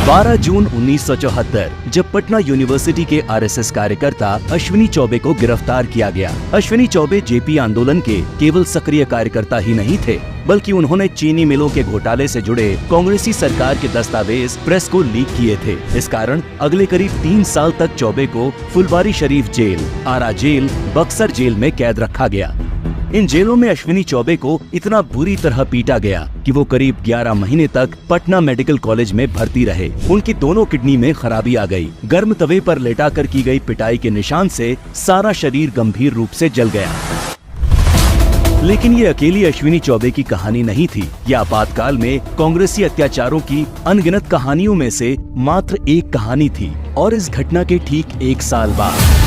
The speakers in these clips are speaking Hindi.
12 जून 1974 जब पटना यूनिवर्सिटी के आरएसएस कार्यकर्ता अश्विनी चौबे को गिरफ्तार किया गया। अश्विनी चौबे जेपी आंदोलन के केवल सक्रिय कार्यकर्ता ही नहीं थे, बल्कि उन्होंने चीनी मिलों के घोटाले से जुड़े कांग्रेसी सरकार के दस्तावेज प्रेस को लीक किए थे। इस कारण अगले करीब 3 साल तक चौबे को फुलवारी शरीफ जेल, आरा जेल, बक्सर जेल में कैद रखा गया। इन जेलों में अश्विनी चौबे को इतना बुरी तरह पीटा गया कि वो करीब 11 महीने तक पटना मेडिकल कॉलेज में भर्ती रहे। उनकी दोनों किडनी में खराबी आ गई। गर्म तवे पर लेटाकर की गई पिटाई के निशान से सारा शरीर गंभीर रूप से जल गया। लेकिन ये अकेली अश्विनी चौबे की कहानी नहीं थी। ये आपातकाल में कांग्रेसी अत्याचारों की अनगिनत कहानियों में से मात्र एक कहानी थी। और इस घटना के ठीक 1 साल बाद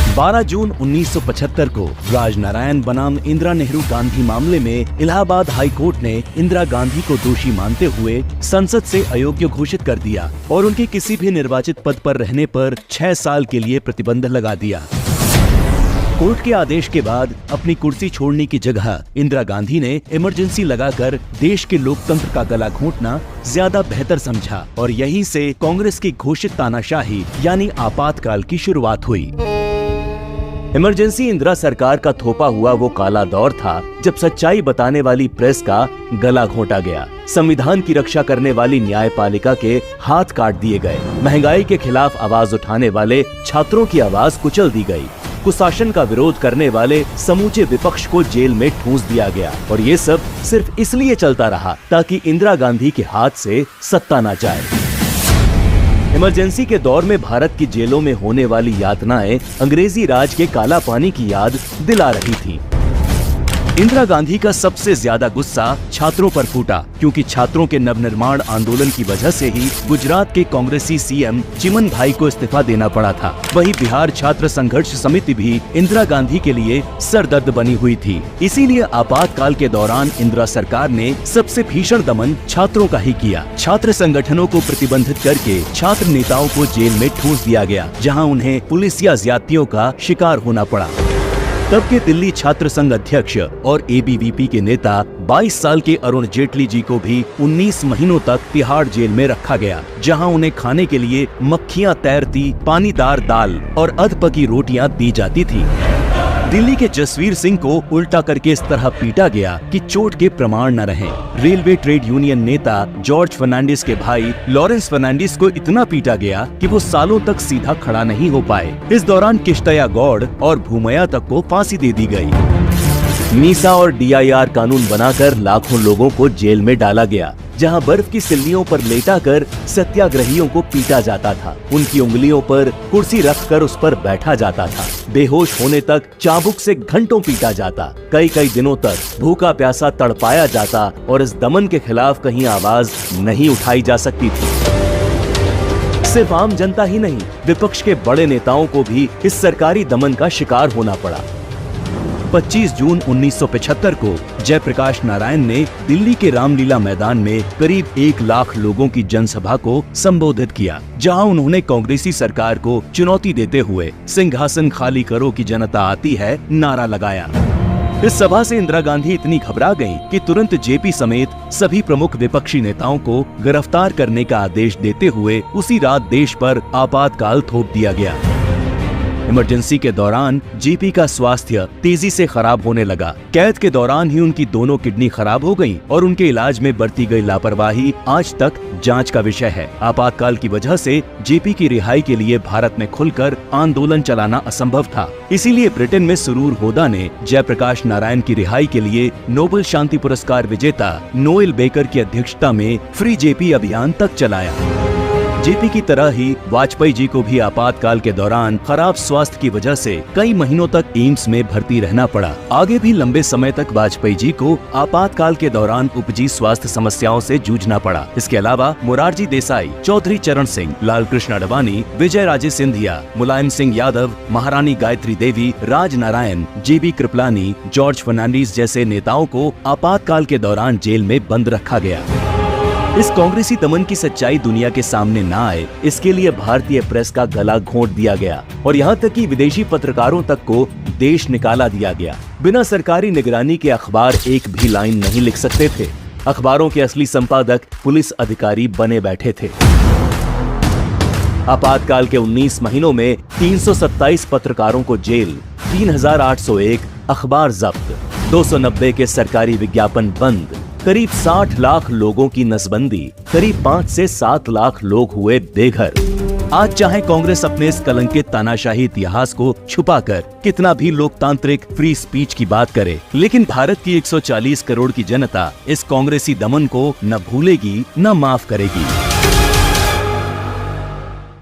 12 जून 1975 को राजनारायण बनाम इंदिरा नेहरू गांधी मामले में इलाहाबाद हाई कोर्ट ने इंदिरा गांधी को दोषी मानते हुए संसद से अयोग्य घोषित कर दिया और उनके किसी भी निर्वाचित पद पर रहने पर 6 साल के लिए प्रतिबंध लगा दिया। कोर्ट के आदेश के बाद अपनी कुर्सी छोड़ने की जगह इंदिरा गांधी ने इमरजेंसी लगाकर देश के लोकतंत्र का गला घोंटना ज्यादा बेहतर समझा और यहीं से कांग्रेस की घोषित तानाशाही यानी आपातकाल की शुरुआत हुई। इमरजेंसी इंदिरा सरकार का थोपा हुआ वो काला दौर था जब सच्चाई बताने वाली प्रेस का गला घोंटा गया, संविधान की रक्षा करने वाली न्यायपालिका के हाथ काट दिए गए, महंगाई के खिलाफ आवाज उठाने वाले छात्रों की आवाज कुचल दी गई, कुशासन का विरोध करने वाले समूचे विपक्ष को जेल में ठूंस दिया गया। और ये सब सिर्फ इसलिए चलता रहा ताकि इंदिरा गांधी के हाथ से सत्ता न जाए। इमरजेंसी के दौर में भारत की जेलों में होने वाली यातनाएं अंग्रेजी राज के काला पानी की याद दिला रही थी। इंदिरा गांधी का सबसे ज्यादा गुस्सा छात्रों पर फूटा, क्योंकि छात्रों के नवनिर्माण आंदोलन की वजह से ही गुजरात के कांग्रेसी सीएम चिमन भाई को इस्तीफा देना पड़ा था। वहीं बिहार छात्र संघर्ष समिति भी इंदिरा गांधी के लिए सरदर्द बनी हुई थी। इसीलिए आपातकाल के दौरान इंदिरा सरकार ने सबसे भीषण दमन छात्रों का ही किया। छात्र संगठनों को प्रतिबंधित करके छात्र नेताओं को जेल में ठूंस दिया गया, जहाँ उन्हें पुलिस या ज्यादतियों का शिकार होना पड़ा। तब के दिल्ली छात्र संघ अध्यक्ष और एबीवीपी के नेता 22 साल के अरुण जेटली जी को भी 19 महीनों तक तिहाड़ जेल में रखा गया, जहां उन्हें खाने के लिए मक्खियां तैरती पानीदार दाल और अधपकी रोटियां दी जाती थी। दिल्ली के जसवीर सिंह को उल्टा करके इस तरह पीटा गया कि चोट के प्रमाण न रहे। रेलवे ट्रेड यूनियन नेता जॉर्ज फर्नांडिस के भाई लॉरेंस फर्नांडिस को इतना पीटा गया कि वो सालों तक सीधा खड़ा नहीं हो पाए। इस दौरान किश्तया गौड़ और भूमया तक को फांसी दे दी गई। मीसा और डीआईआर कानून बनाकर लाखों लोगों को जेल में डाला गया, जहां बर्फ की सिल्लियों पर लेटाकर सत्याग्रहियों को पीटा जाता था। उनकी उंगलियों पर कुर्सी रखकर उस पर बैठा जाता था। बेहोश होने तक चाबुक से घंटों पीटा जाता। कई दिनों तक भूखा प्यासा तड़पाया जाता और इस दमन के खिलाफ कहीं आवाज नहीं उठाई जा सकती थी। सिर्फ आम जनता ही नहीं, विपक्ष के बड़े नेताओं को भी इस सरकारी दमन का शिकार होना पड़ा। 25 जून 1975 को जयप्रकाश नारायण ने दिल्ली के रामलीला मैदान में करीब 1 लाख लोगों की जनसभा को संबोधित किया, जहां उन्होंने कांग्रेसी सरकार को चुनौती देते हुए सिंहासन खाली करो की जनता आती है नारा लगाया। इस सभा से इंदिरा गांधी इतनी घबरा गईं कि तुरंत जेपी समेत सभी प्रमुख विपक्षी नेताओं को गिरफ्तार करने का आदेश देते हुए उसी रात देश पर आपातकाल थोप दिया गया। इमरजेंसी के दौरान जेपी का स्वास्थ्य तेजी से खराब होने लगा। कैद के दौरान ही उनकी दोनों किडनी खराब हो गईं और उनके इलाज में बरती गई लापरवाही आज तक जांच का विषय है। आपातकाल की वजह से जेपी की रिहाई के लिए भारत में खुलकर आंदोलन चलाना असंभव था। इसीलिए ब्रिटेन में सुरूर होदा ने जयप्रकाश नारायण की रिहाई के लिए नोबेल शांति पुरस्कार विजेता नोएल बेकर की अध्यक्षता में फ्री जेपी अभियान तक चलाया। जेपी की तरह ही वाजपेयी जी को भी आपातकाल के दौरान खराब स्वास्थ्य की वजह से कई महीनों तक एम्स में भर्ती रहना पड़ा। आगे भी लंबे समय तक वाजपेयी जी को आपातकाल के दौरान उपजी स्वास्थ्य समस्याओं से जूझना पड़ा। इसके अलावा मोरारजी देसाई, चौधरी चरण सिंह, लाल कृष्ण अडवाणी, विजय राजे सिंधिया, मुलायम सिंह यादव, महारानी गायत्री देवी, राज नारायण, जेबी कृपलानी, जॉर्ज फर्नांडिस जैसे नेताओं को आपातकाल के दौरान जेल में बंद रखा गया। इस कांग्रेसी दमन की सच्चाई दुनिया के सामने न आए, इसके लिए भारतीय प्रेस का गला घोंट दिया गया और यहाँ तक कि विदेशी पत्रकारों तक को देश निकाला दिया गया। बिना सरकारी निगरानी के अखबार एक भी लाइन नहीं लिख सकते थे। अखबारों के असली संपादक पुलिस अधिकारी बने बैठे थे। आपातकाल के 19 महीनों में 327 पत्रकारों को जेल, 3801 अखबार जब्त, 290 के सरकारी विज्ञापन बंद, करीब 60 लाख लोगों की नसबंदी, करीब 5 से 7 लाख लोग हुए बेघर। आज चाहे कांग्रेस अपने इस कलंकित तानाशाही इतिहास को छुपाकर कितना भी लोकतांत्रिक फ्री स्पीच की बात करे, लेकिन भारत की 140 करोड़ की जनता इस कांग्रेसी दमन को न भूलेगी न माफ करेगी।